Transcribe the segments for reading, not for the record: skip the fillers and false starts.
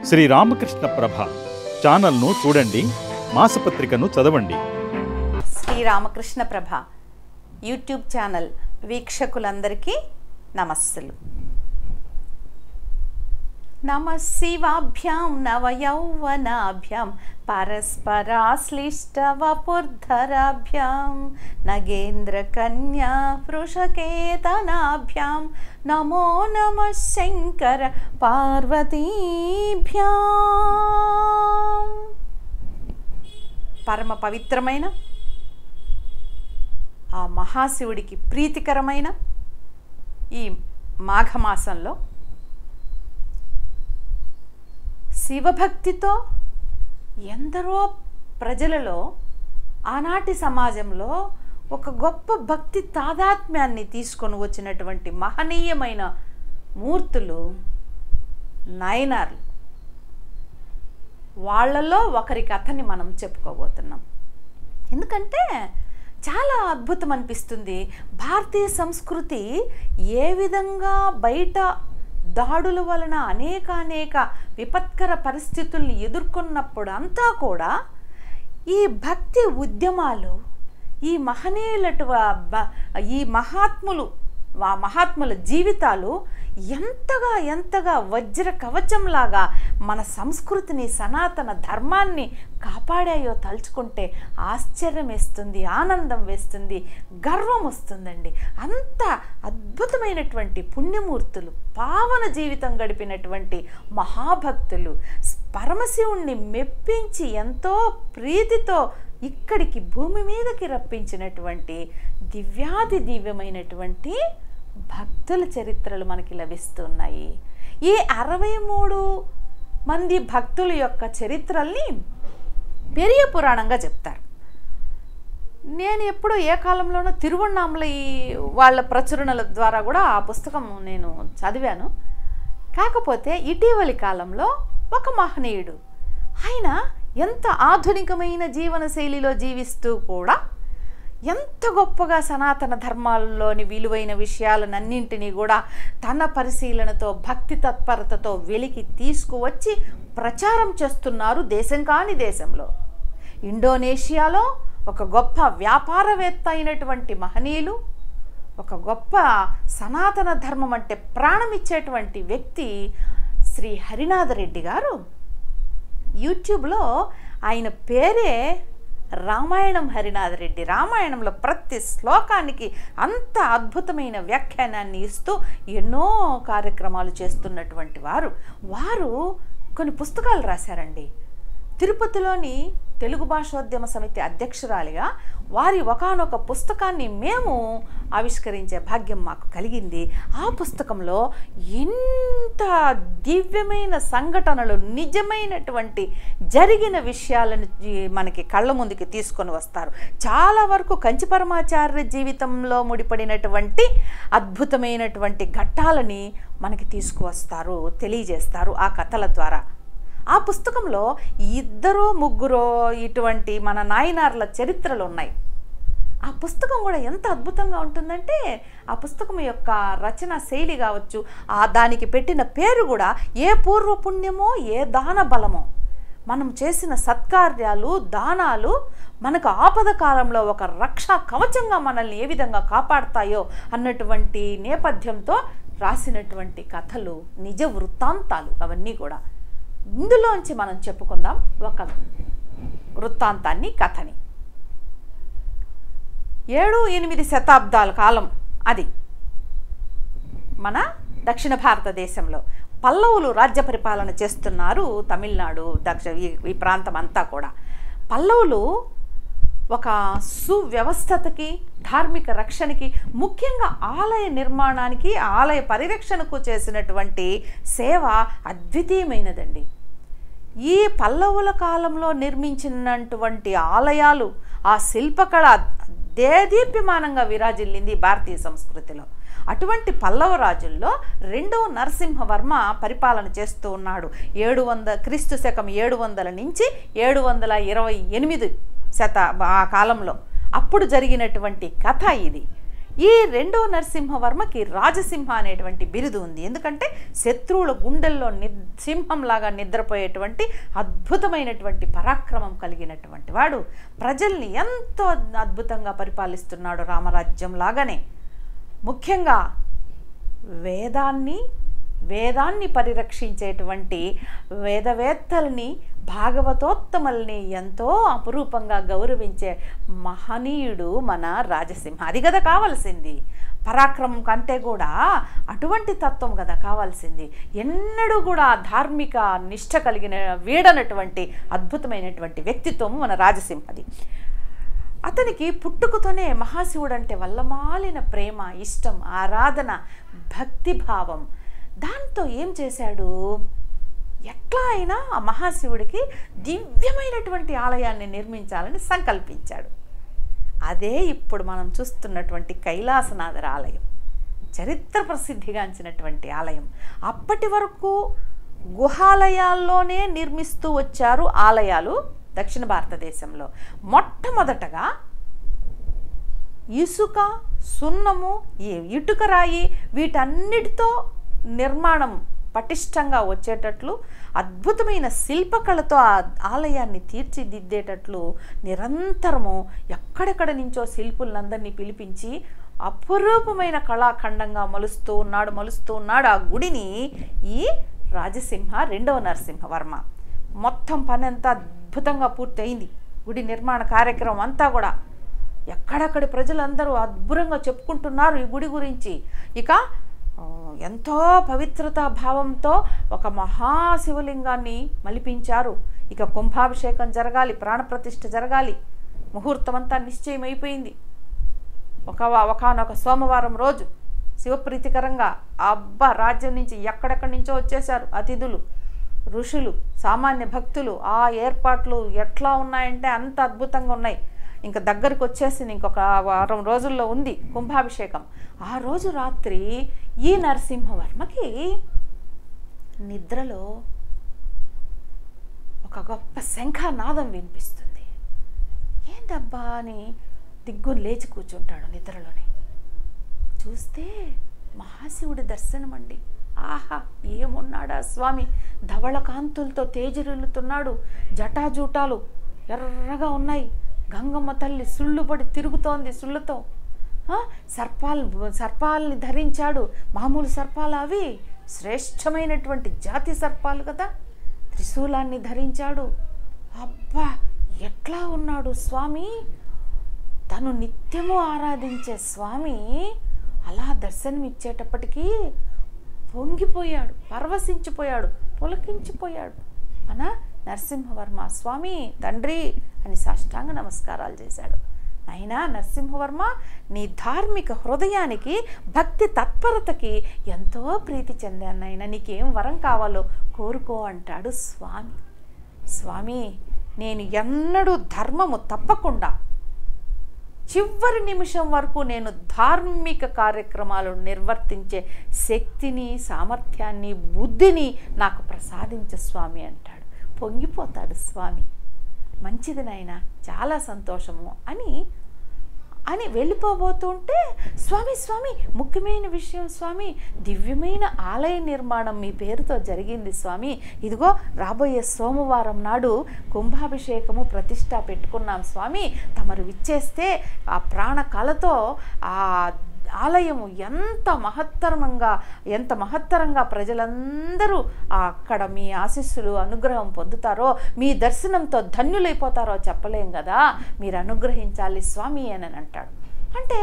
శ్రీ రామకృష్ణ ప్రభ ఛానల్ను చూడండి, మాసపత్రికను చదవండి. శ్రీ రామకృష్ణ ప్రభ యూట్యూబ్ ఛానల్ వీక్షకులందరికీ నమస్సులు. నమశివాభ్యాం నవయౌవనాభ్యాం పరస్పరాశ్లిష్టవపుర్ధరాభ్యాం నగేంద్రకన్యా వృషకేతనాభ్యాం నమో నమః శంకర పార్వతీభ్యాం. పరమ పవిత్రమైన ఆ మహాశివుడికి ప్రీతికరమైన ఈ మాఘమాసంలో శివభక్తితో ఎందరో ప్రజలలో ఆనాటి సమాజంలో ఒక గొప్ప భక్తి తాదాత్మ్యాన్ని తీసుకొని వచ్చినటువంటి మహనీయమైన మూర్తులు నాయనార్లు. వాళ్ళలో ఒకరి కథని మనం చెప్పుకోబోతున్నాం. ఎందుకంటే చాలా అద్భుతం అనిపిస్తుంది. భారతీయ సంస్కృతి ఏ విధంగా బయట దాడుల వలన అనేక విపత్కర పరిస్థితుల్ని ఎదుర్కొన్నప్పుడు అంతా కూడా ఈ భక్తి ఉద్యమాలు, ఈ ఈ మహాత్ముల జీవితాలు ఎంతగా వజ్ర కవచంలాగా మన సంస్కృతిని, సనాతన ధర్మాన్ని కాపాడాయో తలుచుకుంటే ఆశ్చర్యం వేస్తుంది, ఆనందం వేస్తుంది, గర్వం వస్తుందండి. అంత అద్భుతమైనటువంటి పుణ్యమూర్తులు, పావన జీవితం గడిపినటువంటి మహాభక్తులు పరమశివుణ్ణి మెప్పించి ఎంతో ప్రీతితో ఇక్కడికి భూమి మీదకి రప్పించినటువంటి దివ్యాది దివ్యమైనటువంటి భక్తుల చరిత్రలు మనకి లభిస్తున్నాయి. ఈ 63 మంది భక్తుల యొక్క చరిత్రల్ని పెరియ పురాణంగా చెప్తారు. నేను ఎప్పుడో ఏ కాలంలోనో తిరువణ్ణామలై వాళ్ళ ప్రచురణల ద్వారా కూడా ఆ పుస్తకం నేను చదివాను. కాకపోతే ఇటీవలి కాలంలో ఒక మహనీయుడు, ఆయన ఎంత ఆధునికమైన జీవన శైలిలో జీవిస్తూ కూడా ఎంత గొప్పగా సనాతన ధర్మాల్లోని విలువైన విషయాలన్నింటినీ కూడా తన పరిశీలనతో, భక్తి తత్పరతతో వెలికి తీసుకువచ్చి ప్రచారం చేస్తున్నారు దేశం కాని దేశంలో. ఇండోనేషియాలో ఒక గొప్ప వ్యాపారవేత్త అయినటువంటి మహనీయులు, ఒక గొప్ప సనాతన ధర్మం అంటే ప్రాణమిచ్చేటువంటి వ్యక్తి శ్రీ హరినాథ రెడ్డి గారు యూట్యూబ్లో, ఆయన పేరే రామాయణం హరినాథ రెడ్డి. రామాయణంలో ప్రతి శ్లోకానికి అంత అద్భుతమైన వ్యాఖ్యానాన్ని ఇస్తూ ఎన్నో కార్యక్రమాలు చేస్తున్నటువంటి వారు కొన్ని పుస్తకాలు రాశారండి. తిరుపతిలోని తెలుగు భాషోద్యమ సమితి అధ్యక్షురాలిగా వారి ఒకానొక పుస్తకాన్ని మేము ఆవిష్కరించే భాగ్యం మాకు కలిగింది. ఆ పుస్తకంలో ఎంత దివ్యమైన సంఘటనలు, నిజమైనటువంటి జరిగిన విషయాలను మనకి కళ్ళ ముందుకి తీసుకొని వస్తారు. చాలా వరకు కంచి పరమాచార్య జీవితంలో ముడిపడినటువంటి అద్భుతమైనటువంటి ఘట్టాలని మనకి తీసుకువస్తారు, తెలియజేస్తారు ఆ కథల ద్వారా. ఆ పుస్తకంలో 2-3 ఇటువంటి మన నాయనార్ల చరిత్రలు ఉన్నాయి. ఆ పుస్తకం కూడా ఎంత అద్భుతంగా ఉంటుందంటే, ఆ పుస్తకం యొక్క రచన శైలి కావచ్చు, దానికి పెట్టిన పేరు కూడా ఏ పూర్వపుణ్యమో ఏ దాన బలమో, మనం చేసిన సత్కార్యాలు, దానాలు మనకు ఆపద కాలంలో ఒక రక్షా కవచంగా మనల్ని ఏ విధంగా కాపాడతాయో అన్నటువంటి నేపథ్యంతో రాసినటువంటి కథలు, నిజ వృత్తాంతాలు అవన్నీ కూడా. ఇందులోంచి మనం చెప్పుకుందాం ఒక వృత్తాంతాన్ని, కథని. 7-8 శతాబ్దాల కాలం అది మన దక్షిణ భారతదేశంలో పల్లవులు రాజ్య పరిపాలన చేస్తున్నారు. తమిళనాడు, ఈ ప్రాంతం అంతా కూడా పల్లవులు ఒక సువ్యవస్థతకి, ధార్మిక రక్షణకి, ముఖ్యంగా ఆలయ నిర్మాణానికి, ఆలయ పరిరక్షణకు చేసినటువంటి సేవ అద్వితీయమైనదండి. ఈ పల్లవుల కాలంలో నిర్మించినటువంటి ఆలయాలు, ఆ శిల్పకళ దేదీప్యమానంగా విరాజిల్లింది భారతీయ సంస్కృతిలో. అటువంటి పల్లవ రాజుల్లో 2వ నరసింహవర్మ పరిపాలన చేస్తూ ఉన్నాడు. క్రీస్తు శకం 700 నుంచి 728 ఆ కాలంలో. అప్పుడు జరిగినటువంటి కథ ఇది. ఈ రెండో నరసింహవర్మకి రాజసింహ అనేటువంటి బిరుదు ఉంది. ఎందుకంటే శత్రువుల గుండెల్లో సింహంలాగా నిద్రపోయేటువంటి అద్భుతమైనటువంటి పరాక్రమం కలిగినటువంటి వాడు. ప్రజల్ని ఎంతో అద్భుతంగా పరిపాలిస్తున్నాడు రామరాజ్యం లాగానే. ముఖ్యంగా వేదాన్ని పరిరక్షించేటువంటి వేదవేత్తల్ని, భాగవతోత్తముల్ని ఎంతో అపురూపంగా గౌరవించే మహనీయుడు మన రాజసింహ. అది కదా కావాల్సింది. పరాక్రమం కంటే కూడా అటువంటి తత్వం కదా కావాల్సింది. ఎన్నడూ కూడా ధార్మిక నిష్ఠ కలిగిన వీడనటువంటి అద్భుతమైనటువంటి వ్యక్తిత్వం మన రాజసింహది. అతనికి పుట్టుకతోనే మహాశివుడు అంటే వల్లమాలిన ప్రేమ, ఇష్టం, ఆరాధన, భక్తిభావం. దాంతో ఏం చేశాడు, ఎట్లా అయినా ఆ మహాశివుడికి దివ్యమైనటువంటి ఆలయాన్ని నిర్మించాలని సంకల్పించాడు. అదే ఇప్పుడు మనం చూస్తున్నటువంటి కైలాసనాథర్ ఆలయం, చరిత్ర ప్రసిద్ధిగాంచినటువంటి ఆలయం. అప్పటి వరకు గుహాలయాల్లోనే నిర్మిస్తూ వచ్చారు ఆలయాలు దక్షిణ భారతదేశంలో. మొట్టమొదటగా ఇసుక, సున్నము, ఇటుక రాయి వీటన్నిటితో నిర్మాణం పటిష్టంగా వచ్చేటట్లు, అద్భుతమైన శిల్పకళతో ఆ ఆలయాన్ని తీర్చిదిద్దేటట్లు నిరంతరము ఎక్కడెక్కడ నుంచో శిల్పులందరినీ పిలిపించి అపురూపమైన కళాఖండంగా మలుస్తూ ఉన్నాడు ఆ గుడిని ఈ రాజసింహ రెండవ నరసింహవర్మ. మొత్తం పని అంతా అద్భుతంగా పూర్తయింది. గుడి నిర్మాణ కార్యక్రమం అంతా కూడా ఎక్కడెక్కడి ప్రజలందరూ అద్భుతంగా చెప్పుకుంటున్నారు ఈ గుడి గురించి. ఇక ఎంతో పవిత్రతా భావంతో ఒక మహాశివలింగాన్ని మలిపించారు. ఇక కుంభాభిషేకం జరగాలి, ప్రాణప్రతిష్ఠ జరగాలి. ముహూర్తం అంతా నిశ్చయమైపోయింది. ఒకనొక సోమవారం రోజు శివప్రీతికరంగా రాజ్యం నుంచి ఎక్కడెక్కడి నుంచో వచ్చేశారు అతిథులు, ఋషులు, సామాన్య భక్తులు. ఆ ఏర్పాట్లు ఎట్లా ఉన్నాయంటే అంత అద్భుతంగా ఉన్నాయి. ఇంకా దగ్గరికి వచ్చేసింది, ఇంకొక వారం రోజుల్లో ఉంది కుంభాభిషేకం. ఆ రోజు రాత్రి ఈ నరసింహవర్మకి నిద్రలో ఒక గొప్ప శంఖనాదం వినిపిస్తుంది. ఏంటబ్బా అని దిగ్గుని లేచి కూర్చుంటాడు నిద్రలోనే. చూస్తే మహాశివుడి దర్శనం అండి. ఆహా, ఏమున్నాడా స్వామి! ధవళ కాంతులతో తేజరిల్లుతున్నాడు. జటాజూటాలు ఎర్రగా ఉన్నాయి. గంగమ్మ తల్లి సుళ్ళుపడి తిరుగుతోంది సుళ్ళతో. సర్పాల్ని ధరించాడు. మామూలు సర్పాలు అవి శ్రేష్టమైనటువంటి జాతి సర్పాలు కదా. త్రిశూలాన్ని ధరించాడు. అబ్బా, ఎట్లా ఉన్నాడు స్వామి! తను నిత్యము ఆరాధించే స్వామి అలా దర్శనమిచ్చేటప్పటికీ పొంగిపోయాడు, పరవశించిపోయాడు, పులకించిపోయాడు. మన నరసింహవర్మ స్వామి తండ్రి అని సాష్టాంగ నమస్కారాలు చేశాడు. అయినా నరసింహవర్మ, నీ ధార్మిక హృదయానికి, భక్తి తత్పరతకి ఎంతో ప్రీతి చెందాను నాయన, నీకేం వరం కావాలో కోరుకో అంటాడు స్వామి. స్వామి, నేను ఎన్నడూ ధర్మము తప్పకుండా చివరి నిమిషం వరకు నేను ధార్మిక కార్యక్రమాలు నిర్వర్తించే శక్తిని, సామర్థ్యాన్ని, బుద్ధిని నాకు ప్రసాదించు స్వామి అంటాడు. పొంగిపోతాడు స్వామి. మంచిది నాయనా, చాలా సంతోషము అని వెళ్ళిపోబోతుంటే, స్వామి ముఖ్యమైన విషయం స్వామి, దివ్యమైన ఆలయ నిర్మాణం మీ పేరుతో జరిగింది స్వామి. ఇదిగో రాబోయే సోమవారం నాడు కుంభాభిషేకము ప్రతిష్ట పెట్టుకున్నాం స్వామి. తమరు విచ్చేస్తే ఆ ప్రాణకళతో ఆ ఆలయము ఎంత మహత్తరంగా ప్రజలందరూ అక్కడ మీ ఆశీస్సులు, అనుగ్రహం పొందుతారో, మీ దర్శనంతో ధన్యులైపోతారో చెప్పలేం కదా. మీరు అనుగ్రహించాలి స్వామి అని అంటాడు. అంటే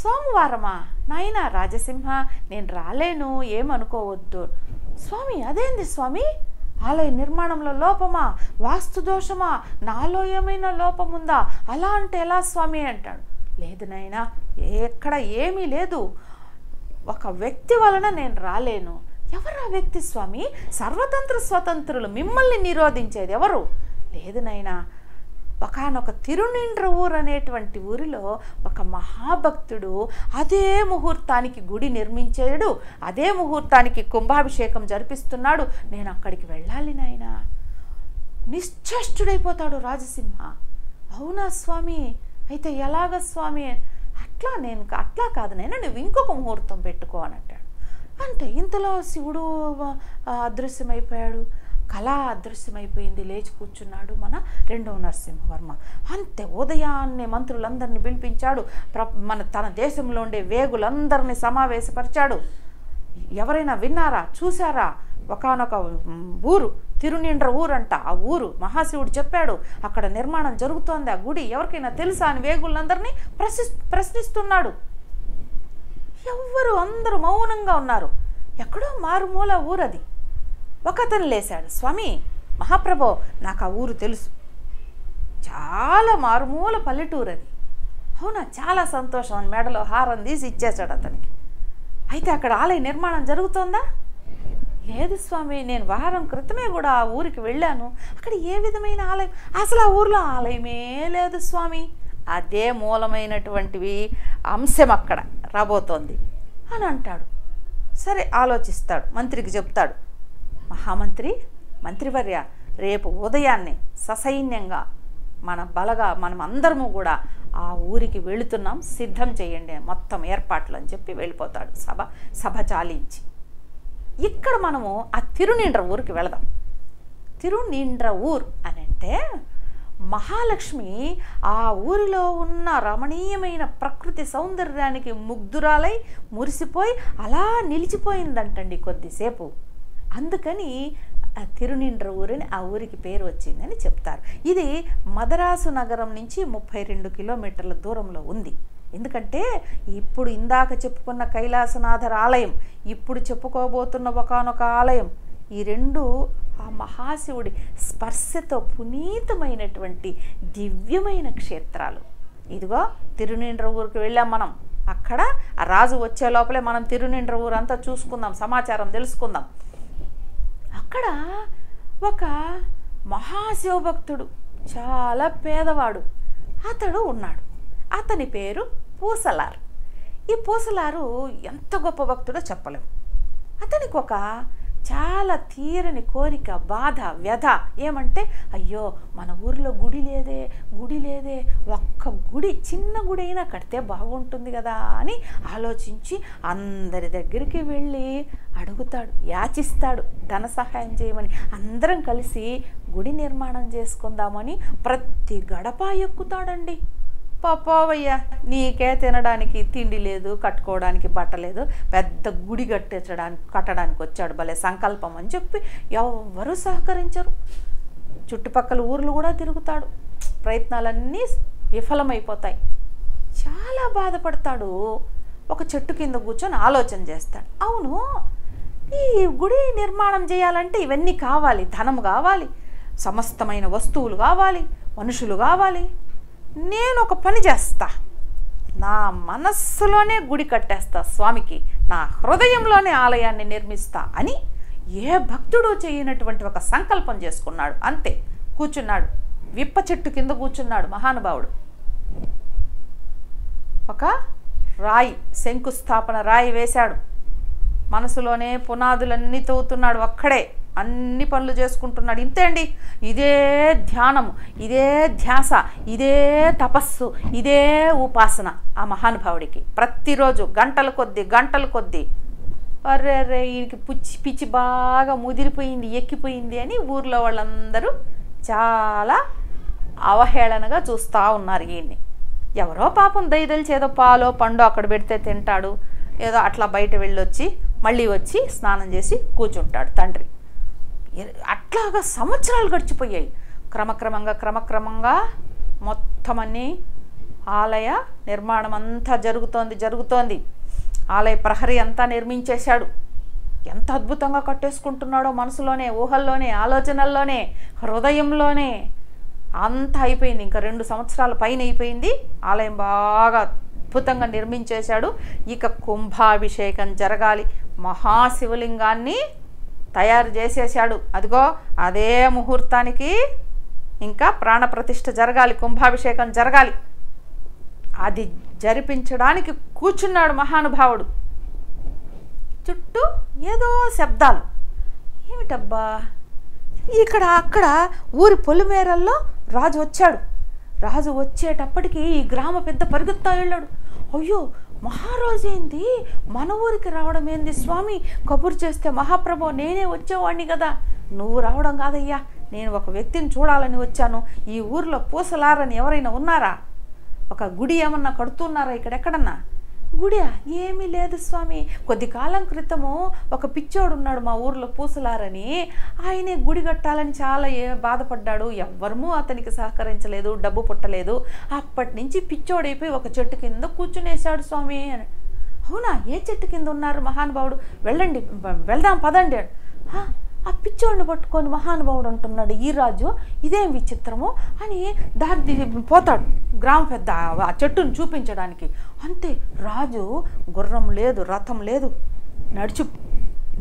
సోమవారమా నాయనా రాజసింహ, నేను రాలేను, ఏమనుకోవద్దు. స్వామి, అదేంది స్వామి, ఆలయ నిర్మాణంలో లోపమా, వాస్తు దోషమా, నాలో ఏమైనా లోపముందా, అలా అంటే ఎలా స్వామి అంటాడు. లేదు నాయనా, ఎక్కడ ఏమీ లేదు. ఒక వ్యక్తి వలన నేను రాలేను. ఎవరు ఆ వ్యక్తి స్వామి? సర్వతంత్ర స్వతంత్రులు, మిమ్మల్ని నిరోధించేది ఎవరు? లేదు నాయనా, ఒకనొక తిరునిండ్ర ఊరు అనేటువంటి ఊరిలో ఒక మహాభక్తుడు అదే ముహూర్తానికి గుడి నిర్మించాడు, అదే ముహూర్తానికి కుంభాభిషేకం జరిపిస్తున్నాడు. నేను అక్కడికి వెళ్ళాలి నాయనా. నిశ్చేష్టుడైపోతాడు రాజసింహ. అవునా స్వామి, అయితే ఎలాగ స్వామి? అట్లా కాదు నైనా, నువ్వు ఇంకొక ముహూర్తం పెట్టుకో అని అంటాడు. అంటే ఇంతలో శివుడు అదృశ్యమైపోయాడు, కళ అదృశ్యమైపోయింది. లేచి కూర్చున్నాడు మన రెండవ నరసింహవర్మ. అంతే ఉదయాన్నే మంత్రులందరినీ పిలిపించాడు. తన దేశంలో ఉండే వేగులందరినీ సమావేశపరిచాడు. ఎవరైనా విన్నారా, చూసారా? ఒకానొక ఊరు, తిరునిండ్ర ఊరంట. ఆ ఊరు మహాశివుడు చెప్పాడు, అక్కడ నిర్మాణం జరుగుతోంది, ఆ గుడి ఎవరికైనా తెలుసా అని వేగులందరినీ ప్రశ్నిస్తున్నాడు. అందరూ మౌనంగా ఉన్నారు. ఎక్కడో మారుమూల ఊరది. ఒకతను లేశాడు, స్వామి మహాప్రభో, నాకు ఆ ఊరు తెలుసు, చాలా మారుమూల పల్లెటూరు అది. అవునా, చాలా సంతోషం అని మెడలో హారం తీసి ఇచ్చేశాడు అతనికి. అయితే అక్కడ ఆలయ నిర్మాణం జరుగుతోందా? లేదు స్వామి, నేను వారం క్రితమే కూడా ఆ ఊరికి వెళ్ళాను, అక్కడ ఏ విధమైన ఆలయం, అసలు ఆ ఊర్లో ఆలయమే లేదు స్వామి. అదే మూలమైనటువంటివి అంశం అక్కడ రాబోతోంది అని అంటాడు. సరే ఆలోచిస్తాడు, మంత్రికి చెప్తాడు. మంత్రివర్య, రేపు ఉదయాన్నే ససైన్యంగా మనం అందరము కూడా ఆ ఊరికి వెళుతున్నాం, సిద్ధం చేయండి మొత్తం ఏర్పాట్లు అని చెప్పి వెళ్ళిపోతాడు సభ చాలించి. ఇక్కడ మనము ఆ తిరునిండ్ర ఊరికి వెళదాం. తిరునిండ్ర ఊరు అని అంటే మహాలక్ష్మి ఆ ఊరిలో ఉన్న రమణీయమైన ప్రకృతి సౌందర్యానికి ముగ్ధురాలై మురిసిపోయి అలా నిలిచిపోయిందంటండి కొద్దిసేపు. అందుకని తిరునిండ్ర ఊరిని ఆ ఊరికి పేరు వచ్చిందని చెప్తారు. ఇది మదరాసు నగరం నుంచి 32 కిలోమీటర్ల దూరంలో ఉంది. ఎందుకంటే ఇప్పుడు ఇందాక చెప్పుకున్న కైలాసనాథర్ ఆలయం, ఇప్పుడు చెప్పుకోబోతున్న ఒకానొక ఆలయం, ఈ రెండు ఆ మహాశివుడి స్పర్శతో పునీతమైనటువంటి దివ్యమైన క్షేత్రాలు. ఇదిగో తిరునిండ్ర ఊరికి వెళ్ళాం మనం. అక్కడ ఆ రాజు వచ్చే లోపలే మనం తిరునిండ్ర ఊరు అంతా చూసుకుందాం, సమాచారం తెలుసుకుందాం. అక్కడ ఒక మహాశివభక్తుడు, చాలా పేదవాడు అతడు ఉన్నాడు. అతని పేరు పూసలారు. ఈ పూసలారు ఎంత గొప్ప భక్తుడో చెప్పలేము. అతనికి ఒక చాలా తీరని కోరిక, బాధ, వ్యధ ఏమంటే, అయ్యో మన ఊరిలో గుడి లేదే, ఒక్క గుడి, చిన్న గుడి అయినా కడితే బాగుంటుంది కదా అని ఆలోచించి అందరి దగ్గరికి వెళ్ళి అడుగుతాడు, యాచిస్తాడు ధన సహాయం చేయమని. అందరం కలిసి గుడి నిర్మాణం చేసుకుందామని ప్రతి గడప ఎక్కుతాడండి. పాపయ్యా, నీకే తినడానికి తిండి లేదు, కట్టుకోవడానికి బట్ట లేదు, పెద్ద గుడి కట్టడానికి వచ్చాడు, భలే సంకల్పం అని చెప్పి ఎవ్వరూ సహకరించరు. చుట్టుపక్కల ఊర్లు కూడా తిరుగుతాడు, ప్రయత్నాలన్నీ విఫలమైపోతాయి. చాలా బాధపడతాడు. ఒక చెట్టు కింద కూర్చొని ఆలోచన చేస్తాడు. అవును, ఈ గుడి నిర్మాణం చేయాలంటే ఇవన్నీ కావాలి, ధనం కావాలి, సమస్తమైన వస్తువులు కావాలి, మనుషులు కావాలి. నేను ఒక పని చేస్తా, నా మనస్సులోనే గుడి కట్టేస్తా స్వామికి, నా హృదయంలోనే ఆలయాన్ని నిర్మిస్తా అని ఏ భక్తుడు చేయనటువంటి ఒక సంకల్పం చేసుకున్నాడు. అంతే, కూర్చున్నాడు, విప్ప చెట్టు కింద కూర్చున్నాడు మహానుభావుడు. ఒక రాయి, శంకుస్థాపన రాయి వేశాడు. మనసులోనే పునాదులన్నీ తవ్వుతున్నాడు, అక్కడే అన్ని పనులు చేసుకుంటున్నాడు. ఇంతే అండి, ఇదే ధ్యానము, ఇదే ధ్యాస, ఇదే తపస్సు, ఇదే ఉపాసన ఆ మహానుభావుడికి. ప్రతిరోజు గంటల కొద్దీ అర్రే ఈయనకి పిచ్చి బాగా ముదిరిపోయింది, ఎక్కిపోయింది అని ఊర్లో వాళ్ళందరూ చాలా అవహేళనగా చూస్తూ ఉన్నారు ఈయన్ని. ఎవరో పాపం దయదలిచి ఏదో పాలో పండో అక్కడ పెడితే తింటాడు, ఏదో అట్లా బయట వెళ్ళొచ్చి మళ్ళీ వచ్చి స్నానం చేసి కూర్చుంటాడు తండ్రి. అట్లాగా సంవత్సరాలు గడిచిపోయాయి. క్రమక్రమంగా మొత్తం అన్నీ ఆలయ నిర్మాణం అంతా జరుగుతోంది. ఆలయ ప్రహరీ అంతా నిర్మించేశాడు. ఎంత అద్భుతంగా కట్టేసుకుంటున్నాడో మనసులోనే, ఊహల్లోనే, ఆలోచనల్లోనే, హృదయంలోనే అంతా అయిపోయింది. ఇంకా 2 సంవత్సరాల పైన అయిపోయింది. ఆలయం బాగా అద్భుతంగా నిర్మించేశాడు. ఇక కుంభాభిషేకం జరగాలి. మహాశివలింగాన్ని తయారు చేసేసాడు. అదిగో అదే ముహూర్తానికి ఇంకా ప్రాణప్రతిష్ఠ జరగాలి, కుంభాభిషేకం జరగాలి. అది జరిపించడానికి కూర్చున్నాడు మహానుభావుడు. చుట్టూ ఏదో శబ్దాలు. ఏమిటబ్బా, ఇక్కడ అక్కడ ఊరి పొలిమేరల్లో రాజు వచ్చాడు. రాజు వచ్చేటప్పటికి ఈ గ్రామ పెద్ద పరిగెత్తా వెళ్ళాడు. అయ్యో మహారాజు ఏంది మన ఊరికి రావడం ఏంది స్వామి? కబురు చేస్తే మహాప్రభు నేనే వచ్చేవాడిని కదా. నువ్వు రావడం కాదయ్యా, నేను ఒక వ్యక్తిని చూడాలని వచ్చాను. ఈ ఊర్లో పూసలారని ఎవరైనా ఉన్నారా? ఒక గుడి ఏమన్నా కడుతున్నారా ఇక్కడెక్కడన్నా? గుడియా? ఏమీ లేదు స్వామి. కొద్ది కాలం క్రితము ఒక పిచ్చోడు ఉన్నాడు మా ఊర్లో పూసలారని. ఆయనే గుడి కట్టాలని చాలా బాధపడ్డాడు. ఎవ్వరూ అతనికి సహకరించలేదు, డబ్బు పుట్టలేదు. అప్పటి నుంచి పిచ్చోడైపోయి ఒక చెట్టు కింద కూర్చునేశాడు స్వామి అని. అవునా? ఏ చెట్టు కింద ఉన్నారు మహానుభావుడు? వెళ్ళండి, వెళ్దాం పదండి. ఆ పిచ్చోడిని పట్టుకొని మహానుభావుడు అంటున్నాడు ఈ రాజు, ఇదేం విచిత్రము అని దారి పోతాడు గ్రామ పెద్ద ఆ చెట్టును చూపించడానికి. అంతే, రాజు గుర్రం లేదు, రథం లేదు,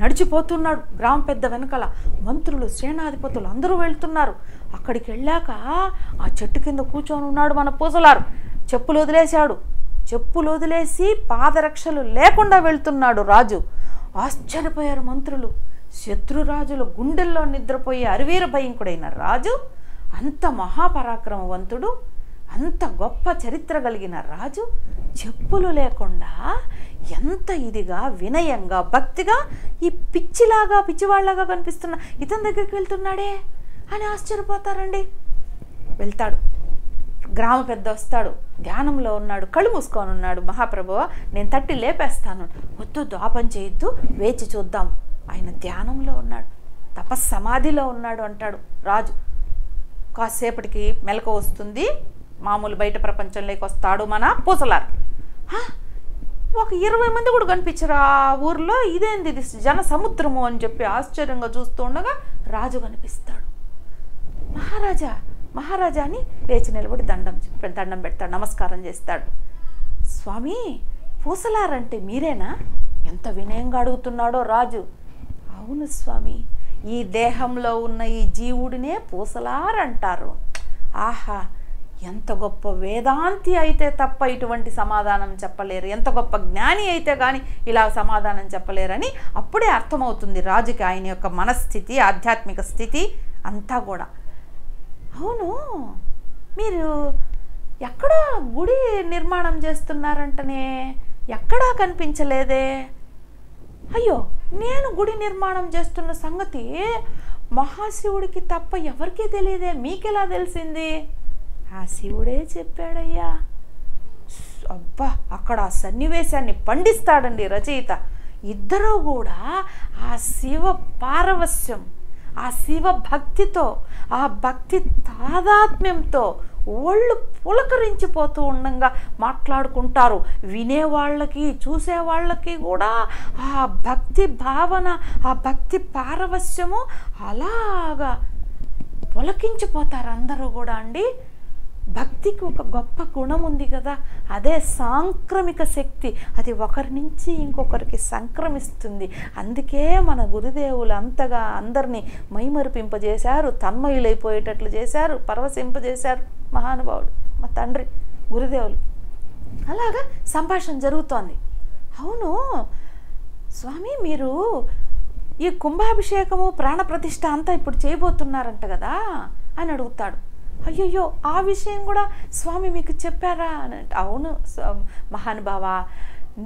నడిచిపోతున్నాడు గ్రామ పెద్ద వెనకాల. మంత్రులు, సేనాధిపతులు అందరూ వెళ్తున్నారు. అక్కడికి వెళ్ళాక ఆ చెట్టు కింద కూర్చొని ఉన్నాడు మన పూసలారు. చెప్పులు వదిలేశాడు. చెప్పులు వదిలేసి పాదరక్షలు లేకుండా వెళ్తున్నాడు రాజు. ఆశ్చర్యపోయారు మంత్రులు. శత్రురాజుల గుండెల్లో నిద్రపోయే అరివీర భయంకుడైన రాజు, అంత మహాపరాక్రమవంతుడు, అంత గొప్ప చరిత్ర కలిగిన రాజు చెప్పులు లేకుండా ఎంత ఇదిగా, వినయంగా, భక్తిగా ఈ పిచ్చివాళ్లాగా కనిపిస్తున్న ఇతని దగ్గరికి వెళ్తున్నాడే అని ఆశ్చర్యపోతారండి. వెళ్తాడు, గ్రామ పెద్ద వస్తాడు, ధ్యానంలో ఉన్నాడు, కళ్ళు మూసుకొని ఉన్నాడు. మహాప్రభువా నేను తట్టి లేపేస్తాను, వద్దు ఆ పని చేయొద్దు, వేచి చూద్దాం. ఆయన ధ్యానంలో ఉన్నాడు, తపస్సమాధిలో ఉన్నాడు అంటాడు రాజు. కాసేపటికి మెలకు వస్తుంది, మామూలు బయట ప్రపంచంలోకి వస్తాడు మన పూసలారు. ఒక 20 మంది కూడా కనిపించరు ఆ ఊర్లో. ఇదేంది ఇది జన సముద్రము అని చెప్పి ఆశ్చర్యంగా చూస్తూ ఉండగా రాజు కనిపిస్తాడు. మహారాజా అని లేచి నిలబడి దండం పెడతాడు, నమస్కారం చేస్తాడు. స్వామి పూసలారంటే మీరేనా? ఎంత వినయంగా అడుగుతున్నాడో రాజు. అవును స్వామి, ఈ దేహంలో ఉన్న ఈ జీవుడినే పూసలారంటారు. ఆహా, ఎంత గొప్ప వేదాంతి అయితే తప్ప ఇటువంటి సమాధానం చెప్పలేరు, ఎంత గొప్ప జ్ఞాని అయితే కానీ ఇలా సమాధానం చెప్పలేరని అప్పుడే అర్థమవుతుంది రాజుకి ఆయన యొక్క మనస్థితి, ఆధ్యాత్మిక స్థితి అంతా కూడా. అవును, మీరు ఎక్కడా గుడి నిర్మాణం చేస్తున్నారంటనే ఎక్కడా కనిపించలేదే? అయ్యో, నేను గుడి నిర్మాణం చేస్తున్న సంగతి మహాశివుడికి తప్ప ఎవరికీ తెలియదే, మీకెలా తెలిసింది? ఆ శివుడే చెప్పాడయ్యా. అబ్బా, అక్కడ ఆ సన్నివేశాన్ని పండిస్తాడండి రచయిత. ఇద్దరూ కూడా ఆ శివ పారవస్యం, ఆ శివ భక్తితో, ఆ భక్తి తాదాత్మ్యంతో ఒళ్ళు పులకరించిపోతూ ఉండంగా మాట్లాడుకుంటారు. వినేవాళ్ళకి, చూసేవాళ్ళకి కూడా ఆ భక్తి భావన, ఆ భక్తి పారవస్యము అలాగా పులకించిపోతారు అందరూ కూడా అండి. భక్తికి ఒక గొప్ప గుణం ఉంది కదా, అదే సాంక్రమిక శక్తి. అది ఒకరి నుంచి ఇంకొకరికి సంక్రమిస్తుంది. అందుకే మన గురుదేవులు అంతగా అందరినీ మైమరిపింపజేశారు, తన్మయులైపోయేటట్లు చేశారు, పరవశింపజేశారు మహానుభావుడు మా తండ్రి గురుదేవులు. అలాగా సంభాషణ జరుగుతోంది. అవును స్వామి, మీరు ఈ కుంభాభిషేకము, ప్రాణప్రతిష్ఠ అంతా ఇప్పుడు చేయబోతున్నారంట కదా అని అడుగుతాడు. అయ్యయ్యో, ఆ విషయం కూడా స్వామి మీకు చెప్పారా అని. అవును మహానుభావ,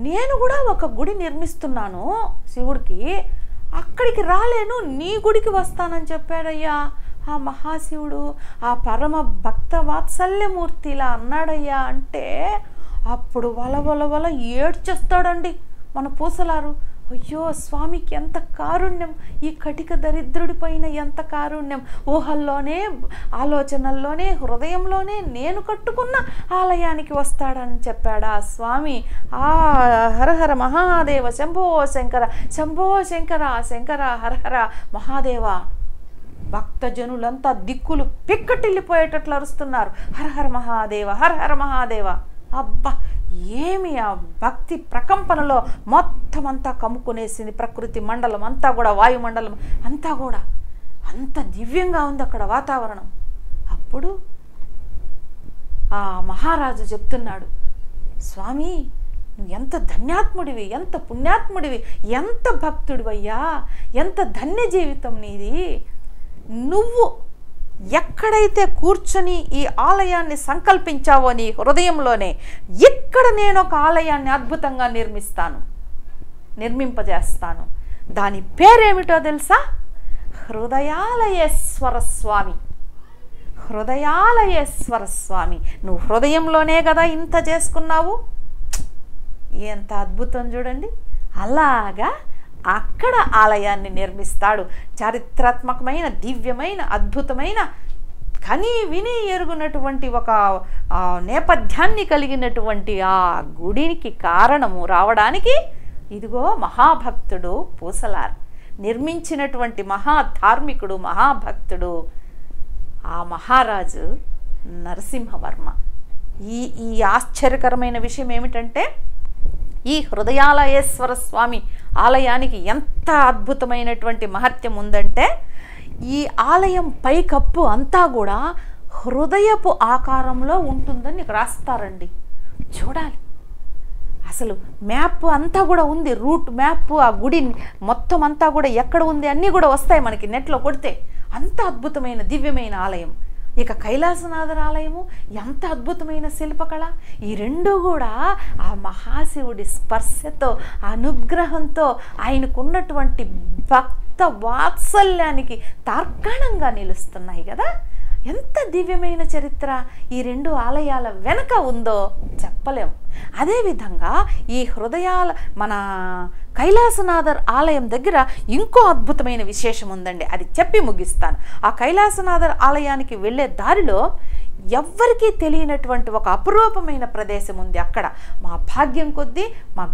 నేను కూడా ఒక గుడి నిర్మిస్తున్నాను శివుడికి, అక్కడికి రాలేను, నీ గుడికి వస్తానని చెప్పాడయ్యా ఆ మహాశివుడు. ఆ పరమ భక్త వాత్సల్యమూర్తి ఇలా అన్నాడయ్యా అంటే అప్పుడు వల ఏడ్చేస్తాడండి మన పూసలారు. అయ్యో స్వామికి ఎంత కారుణ్యం, ఈ కటిక దరిద్రుడి పైన ఎంత కారుణ్యం. ఊహల్లోనే, ఆలోచనల్లోనే, హృదయంలోనే నేను కట్టుకున్న ఆలయానికి వస్తాడని చెప్పాడా స్వామి. ఆ హరహర మహాదేవ, శంభో శంకర, శంభో శంకర, శంకర హరహర మహాదేవ. భక్తజనులంతా దిక్కులు పిక్కటిల్లిపోయేటట్లు అరుస్తున్నారు, హరహర మహాదేవ, హరహర మహాదేవ. అబ్బా, ఏమి ఆ భక్తి ప్రకంపనలో మొత్తం అంతా కమ్ముకునేసింది. ప్రకృతి మండలం అంతా కూడా, వాయుమండలం అంతా కూడా అంత దివ్యంగా ఉంది అక్కడ వాతావరణం. అప్పుడు ఆ మహారాజు చెప్తున్నాడు, స్వామి నువ్వు ఎంత ధన్యాత్ముడివి, ఎంత పుణ్యాత్ముడివి, ఎంత భక్తుడివయ్యా, ఎంత ధన్య జీవితం నీది. నువ్వు ఎక్కడైతే కూర్చొని ఈ ఆలయాన్ని సంకల్పించావో నీ హృదయంలోనే, ఇక్కడ నేను ఒక ఆలయాన్ని అద్భుతంగా నిర్మింపజేస్తాను. దాని పేరేమిటో తెలుసా? హృదయాలయేశ్వర స్వామి. హృదయాలయేశ్వర స్వామి. నువ్వు హృదయంలోనే కదా ఇంత చేసుకున్నావు. ఎంత అద్భుతం చూడండి. అలాగా అక్కడ ఆలయాన్ని నిర్మిస్తాడు. చారిత్రాత్మకమైన, దివ్యమైన, అద్భుతమైన, కని విని ఎరుగునటువంటి ఒక నేపథ్యాన్ని కలిగినటువంటి ఆ గుడికి కారణము రావడానికి ఇదిగో మహాభక్తుడు పూసలార్ నిర్మించినటువంటి మహాధార్మికుడు, మహాభక్తుడు ఆ మహారాజు నరసింహవర్మ. ఈ ఆశ్చర్యకరమైన విషయం ఏమిటంటే, ఈ హృదయాలయేశ్వర స్వామి ఆలయానికి ఎంత అద్భుతమైనటువంటి మహత్యం ఉందంటే, ఈ ఆలయం పైకప్పు అంతా కూడా హృదయపు ఆకారంలో ఉంటుందని ఇక్కడ రాస్తారండి. చూడాలి. అసలు మ్యాప్ అంతా కూడా ఉంది, రూట్ మ్యాప్. ఆ గుడి మొత్తం అంతా కూడా ఎక్కడ ఉంది అన్నీ కూడా వస్తాయి మనకి నెట్లో కొడితే. అంత అద్భుతమైన దివ్యమైన ఆలయం. ఇక కైలాసనాథర్ ఆలయము ఎంత అద్భుతమైన శిల్పకళ. ఈ రెండు కూడా ఆ మహాశివుడి స్పర్శతో, అనుగ్రహంతో, ఆయనకున్నటువంటి భక్త వాత్సల్యానికి తార్కాణంగా నిలుస్తున్నాయి కదా. ఎంత దివ్యమైన చరిత్ర ఈ రెండు ఆలయాల వెనక ఉందో చెప్పలేం. అదేవిధంగా ఈ మన కైలాసనాథర్ ఆలయం దగ్గర ఇంకో అద్భుతమైన విశేషం ఉందండి. అది చెప్పి ముగిస్తాను. ఆ కైలాసనాథర్ ఆలయానికి వెళ్ళే దారిలో ఎవ్వరికీ తెలియనటువంటి ఒక అపురూపమైన ప్రదేశం ఉంది. అక్కడ మా భాగ్యం కొద్దీ మా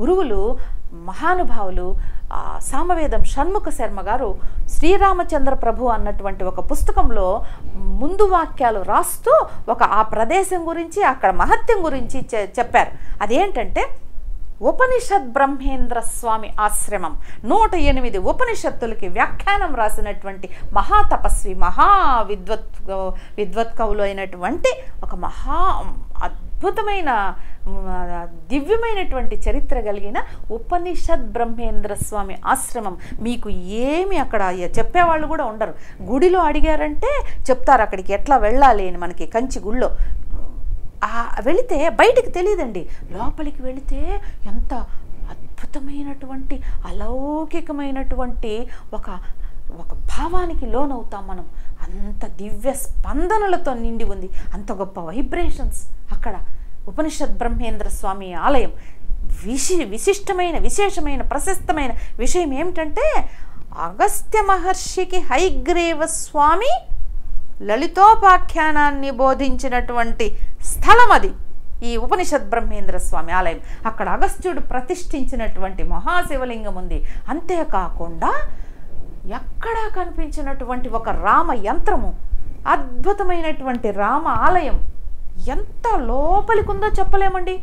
గురువులు మహానుభావులు సామవేదం షణ్ముఖ శర్మ గారు శ్రీరామచంద్ర ప్రభు అన్నటువంటి ఒక పుస్తకంలో ముందు వాక్యాలు రాస్తూ ఆ ప్రదేశం గురించి, అక్కడ మహత్యం గురించి చెప్పారు. అదేంటంటే, ఉపనిషద్ బ్రహ్మేంద్ర స్వామి ఆశ్రమం. 108 ఉపనిషత్తులకి వ్యాఖ్యానం రాసినటువంటి మహాతపస్వి, విద్వత్కవులు అయినటువంటి ఒక అద్భుతమైన దివ్యమైనటువంటి చరిత్ర కలిగిన ఉపనిషద్ బ్రహ్మేంద్ర స్వామి ఆశ్రమం. మీకు ఏమి అక్కడ చెప్పేవాళ్ళు కూడా ఉండరు. గుడిలో అడిగారంటే చెప్తారు అక్కడికి ఎట్లా వెళ్ళాలి అని. మనకి కంచి గుళ్ళో వెళితే బయటికి తెలియదండి, లోపలికి వెళితే ఎంత అద్భుతమైనటువంటి అలౌకికమైనటువంటి ఒక భావానికి లోనవుతాం మనం. అంత దివ్య స్పందనలతో నిండి ఉంది, అంత గొప్ప వైబ్రేషన్స్ అక్కడ. ఉపనిషద్ బ్రహ్మేంద్ర స్వామి ఆలయం విశేషమైన ప్రశస్తమైన విషయం ఏమిటంటే, అగస్త్య మహర్షికి హయగ్రీవ స్వామి లలితోపాఖ్యానాన్ని బోధించినటువంటి స్థలం అది, ఈ ఉపనిషద్ బ్రహ్మేంద్ర స్వామి ఆలయం. అక్కడ అగస్త్యుడు ప్రతిష్ఠించినటువంటి మహాశివలింగం ఉంది. అంతేకాకుండా ఎక్కడా కనిపించినటువంటి ఒక రామ యంత్రము, అద్భుతమైనటువంటి రామ ఆలయం. ఎంత లోపలికుందో చెప్పలేమండి,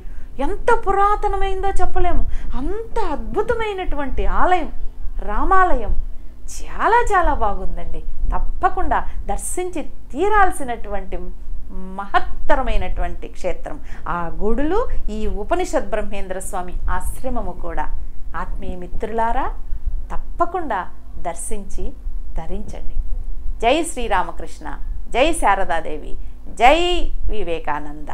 ఎంత పురాతనమైందో చెప్పలేము. అంత అద్భుతమైనటువంటి ఆలయం, రామాలయం. చాలా చాలా బాగుందండి. తప్పకుండా దర్శించి తీరాల్సినటువంటి మహత్తరమైనటువంటి క్షేత్రం ఆ గుడులు, ఈ ఉపనిషద్ బ్రహ్మేంద్ర స్వామి ఆశ్రమము కూడా. ఆత్మీయ మిత్రులారా, తప్పకుండా దర్శించి ధరించండి. జై శ్రీరామకృష్ణ, జై శారదాదేవి, జై వివేకానంద.